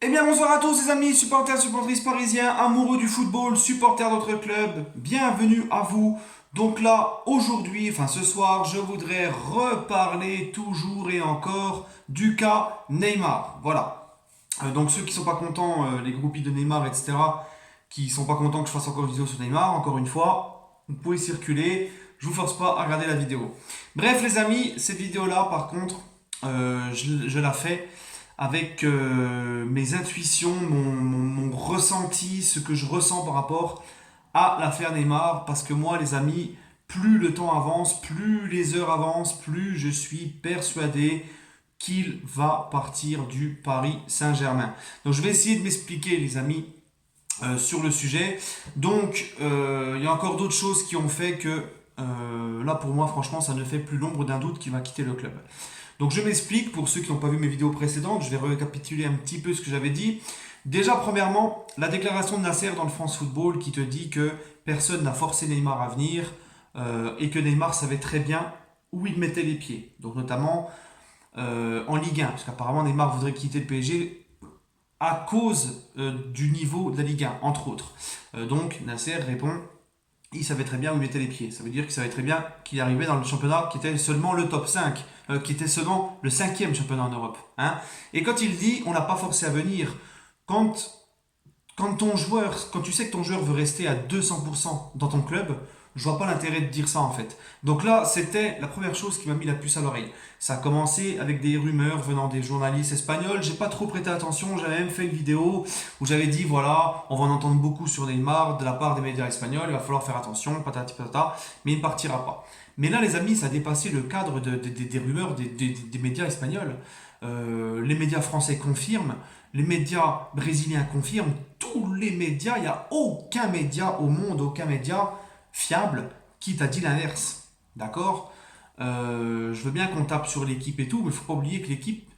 Eh bien bonsoir à tous les amis, supporters, supportrices parisiens, amoureux du football, supporters d'autres clubs, bienvenue à vous. Donc là, aujourd'hui, enfin ce soir, je voudrais reparler toujours et encore du cas Neymar. Voilà. Donc ceux qui sont pas contents, les groupies de Neymar, etc., qui sont pas contents que je fasse encore une vidéo sur Neymar, encore une fois, vous pouvez circuler, je vous force pas à regarder la vidéo. Bref les amis, cette vidéo-là par contre, je la fais avec mes intuitions, mon ressenti, ce que je ressens par rapport à l'affaire Neymar. Parce que moi, les amis, plus le temps avance, plus les heures avancent, plus je suis persuadé qu'il va partir du Paris Saint-Germain. Donc je vais essayer de m'expliquer, les amis, sur le sujet. Donc il y a encore d'autres choses qui ont fait que là, pour moi, franchement, ça ne fait plus l'ombre d'un doute qu'il va quitter le club. Donc je m'explique pour ceux qui n'ont pas vu mes vidéos précédentes, je vais récapituler un petit peu ce que j'avais dit. Déjà, premièrement, la déclaration de Nasser dans le France Football qui te dit que personne n'a forcé Neymar à venir et que Neymar savait très bien où il mettait les pieds. Donc notamment en Ligue 1, parce qu'apparemment Neymar voudrait quitter le PSG à cause du niveau de la Ligue 1, entre autres. Donc Nasser répond il savait très bien où il mettait les pieds. Ça veut dire qu'il savait très bien qu'il arrivait dans le championnat qui était seulement le top 5, qui était seulement le cinquième championnat en Europe. Hein. Et quand il dit on n'a pas forcé à venir, quand, quand tu sais que ton joueur veut rester à 200% dans ton club, je vois pas l'intérêt de dire ça en fait. Donc là, c'était la première chose qui m'a mis la puce à l'oreille. Ça a commencé avec des rumeurs venant des journalistes espagnols. J'ai pas trop prêté attention. J'avais même fait une vidéo où j'avais dit voilà, on va en entendre beaucoup sur Neymar de la part des médias espagnols. Il va falloir faire attention, patati patata. Mais il ne partira pas. Mais là, les amis, ça a dépassé le cadre des rumeurs des médias espagnols. Les médias français confirment, les médias brésiliens confirment, tous les médias, il n'y a aucun média au monde, aucun média fiable qui t'a dit l'inverse. D'accord. Je veux bien qu'on tape sur l'équipe et tout, mais il ne faut pas oublier que l'équipe,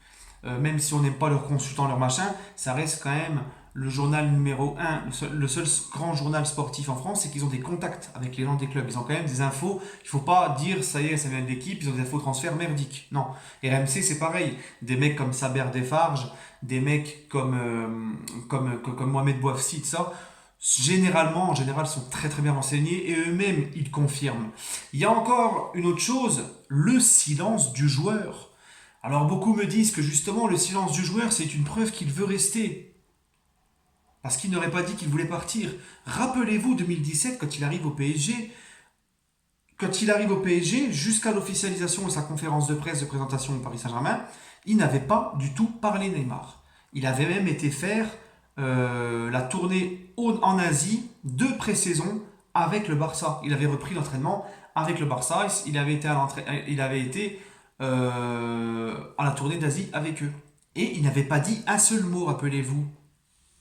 même si on n'aime pas leurs consultants, leur machin, ça reste quand même le journal numéro un, le seul grand journal sportif en France, c'est qu'ils ont des contacts avec les gens des clubs. Ils ont quand même des infos. Il ne faut pas dire ça y est, ça vient de l'équipe, ils ont des infos transferts merdiques. Non. RMC, c'est pareil. Des mecs comme Saber Defarge, des mecs comme Mohamed Bouafsi, tout ça, généralement, en général, sont très très bien renseignés et eux-mêmes, ils confirment. Il y a encore une autre chose, le silence du joueur. Alors beaucoup me disent que justement le silence du joueur c'est une preuve qu'il veut rester. Parce qu'il n'aurait pas dit qu'il voulait partir. Rappelez-vous 2017 quand il arrive au PSG. Quand il arrive au PSG, jusqu'à l'officialisation de sa conférence de presse de présentation au Paris Saint-Germain, il n'avait pas du tout parlé Neymar. Il avait même été faire la tournée en Asie de pré-saison avec le Barça. Il avait repris l'entraînement avec le Barça. Il avait été à la tournée d'Asie avec eux. Et il n'avait pas dit un seul mot, rappelez-vous.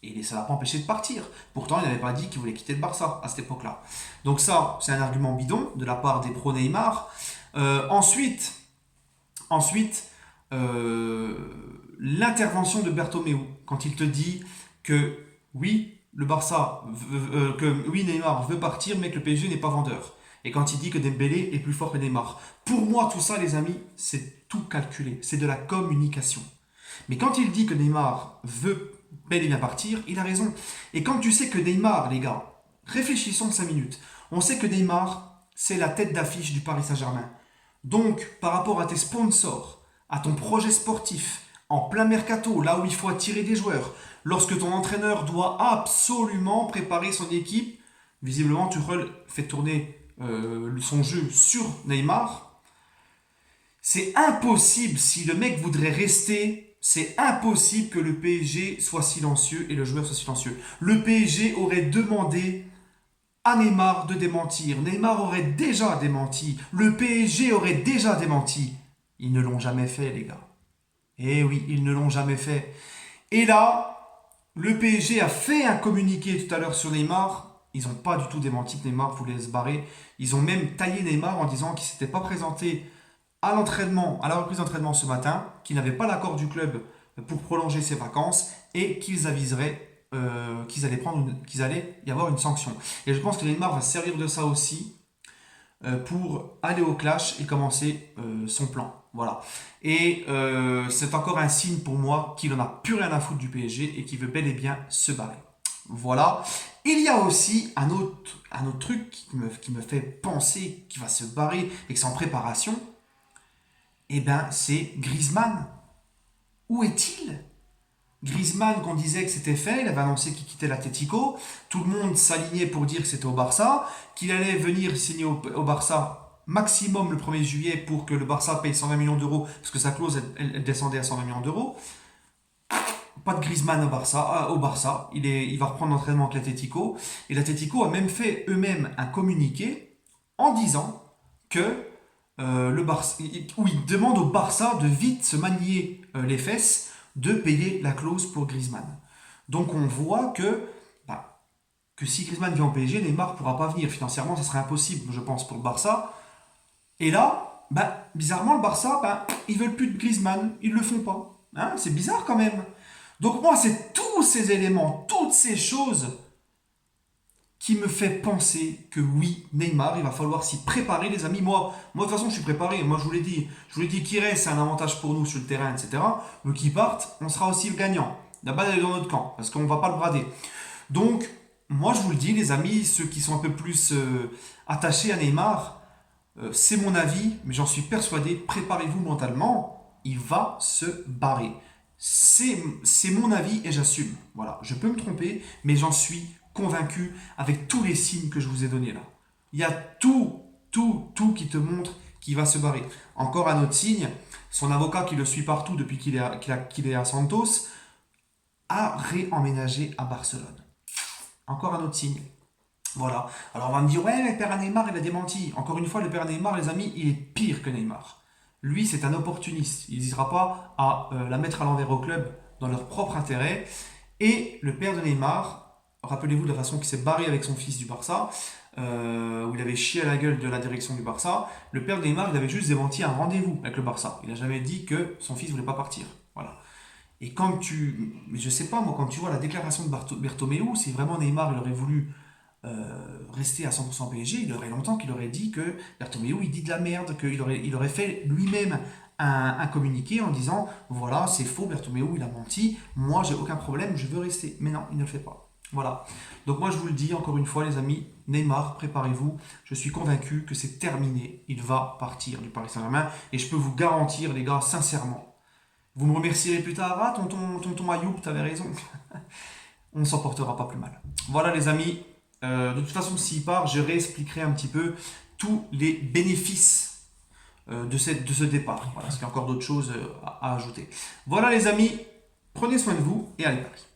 Et ça ne l'a pas empêché de partir. Pourtant, il n'avait pas dit qu'il voulait quitter le Barça à cette époque-là. Donc ça, c'est un argument bidon de la part des pro Neymar. Ensuite, euh, l'intervention de Bertomeu, quand il te dit que oui, que oui, Neymar veut partir, mais que le PSG n'est pas vendeur. Et quand il dit que Dembélé est plus fort que Neymar. Pour moi, tout ça, les amis, c'est tout calculé. C'est de la communication. Mais quand il dit que Neymar veut bel et bien partir, il a raison. Et quand tu sais que Neymar, les gars, réfléchissons 5 minutes. On sait que Neymar, c'est la tête d'affiche du Paris Saint-Germain. Donc, par rapport à tes sponsors, à ton projet sportif, en plein mercato, là où il faut attirer des joueurs, lorsque ton entraîneur doit absolument préparer son équipe, visiblement Tuchel fait tourner son jeu sur Neymar, c'est impossible, si le mec voudrait rester, c'est impossible que le PSG soit silencieux et le joueur soit silencieux. Le PSG aurait demandé à Neymar de démentir. Neymar aurait déjà démenti. Le PSG aurait déjà démenti. Ils ne l'ont jamais fait, les gars. Eh oui, ils ne l'ont jamais fait. Et là, le PSG a fait un communiqué tout à l'heure sur Neymar. Ils n'ont pas du tout démenti que Neymar voulait se barrer. Ils ont même taillé Neymar en disant qu'il ne s'était pas présenté à l'entraînement, à la reprise d'entraînement ce matin, qu'il n'avait pas l'accord du club pour prolonger ses vacances et qu'ils aviseraient qu'il allait y avoir une sanction. Et je pense que Neymar va se servir de ça aussi pour aller au clash et commencer son plan. Voilà. Et c'est encore un signe pour moi qu'il en a plus rien à foutre du PSG et qu'il veut bel et bien se barrer. Voilà. Il y a aussi un autre truc qui me fait penser qu'il va se barrer et que c'est en préparation. Eh ben, c'est Griezmann. Où est-il? Griezmann, qu'on disait que c'était fait, il avait annoncé qu'il quittait l'Atlético. Tout le monde s'alignait pour dire que c'était au Barça, qu'il allait venir signer au Barça maximum le 1er juillet pour que le Barça paye 120 millions d'euros, parce que sa clause, elle descendait à 120 millions d'euros. Pas de Griezmann au Barça. Il va reprendre l'entraînement avec l'Atlético. Et l'Atlético a même fait eux-mêmes un communiqué en disant que le Barça, où ils demandent au Barça de vite se manier les fesses, de payer la clause pour Griezmann. Donc on voit que si Griezmann vient au PSG, Neymar ne pourra pas venir. Financièrement, ça serait impossible, je pense, pour le Barça. Et là, bizarrement, le Barça, ils veulent plus de Griezmann. Ils le font pas. Hein, c'est bizarre quand même. Donc moi, c'est tous ces éléments, toutes ces choses qui me fait penser que oui, Neymar, il va falloir s'y préparer, les amis. De toute façon, je suis préparé. Moi, je vous l'ai dit qu'il reste, c'est un avantage pour nous sur le terrain, etc. Mais qu'il parte, on sera aussi le gagnant. La balle, elle est dans notre camp, parce qu'on ne va pas le brader. Donc, moi, je vous le dis, les amis, ceux qui sont un peu plus attachés à Neymar, c'est mon avis, mais j'en suis persuadé, préparez-vous mentalement, il va se barrer. C'est mon avis et j'assume. Voilà, je peux me tromper, mais j'en suis convaincu avec tous les signes que je vous ai donnés là. Il y a tout qui te montre qu'il va se barrer. Encore un autre signe, son avocat qui le suit partout depuis qu'il est à Santos a réemménagé à Barcelone. Encore un autre signe. Voilà. Alors on va me dire, ouais, le père Neymar, il a démenti. Encore une fois, le père Neymar, les amis, il est pire que Neymar. Lui, c'est un opportuniste. Il n'hésitera pas à la mettre à l'envers au club dans leur propre intérêt. Et le père de Neymar, rappelez-vous de la façon qu'il s'est barré avec son fils du Barça, où il avait chié à la gueule de la direction du Barça. Le père de Neymar, il avait juste démenti un rendez-vous avec le Barça. Il n'a jamais dit que son fils ne voulait pas partir. Voilà. Et mais je sais pas, moi, quand tu vois la déclaration de Bertomeu, si vraiment Neymar, il aurait voulu rester à 100% PSG, il aurait longtemps qu'il aurait dit que Bertomeu, il dit de la merde, il aurait fait lui-même un communiqué en disant, voilà, c'est faux, Bertomeu, il a menti, moi, j'ai aucun problème, je veux rester. Mais non, il ne le fait pas. Voilà. Donc moi, je vous le dis, encore une fois, les amis, Neymar, préparez-vous, je suis convaincu que c'est terminé, il va partir du Paris Saint-Germain, et je peux vous garantir, les gars, sincèrement, vous me remercierez plus tard, ah, tonton Ayoub, t'avais raison. On ne s'en portera pas plus mal. Voilà les amis, de toute façon s'il part, je réexpliquerai un petit peu tous les bénéfices de ce départ. Voilà, parce qu'il y a encore d'autres choses à ajouter. Voilà les amis, prenez soin de vous et allez Paris.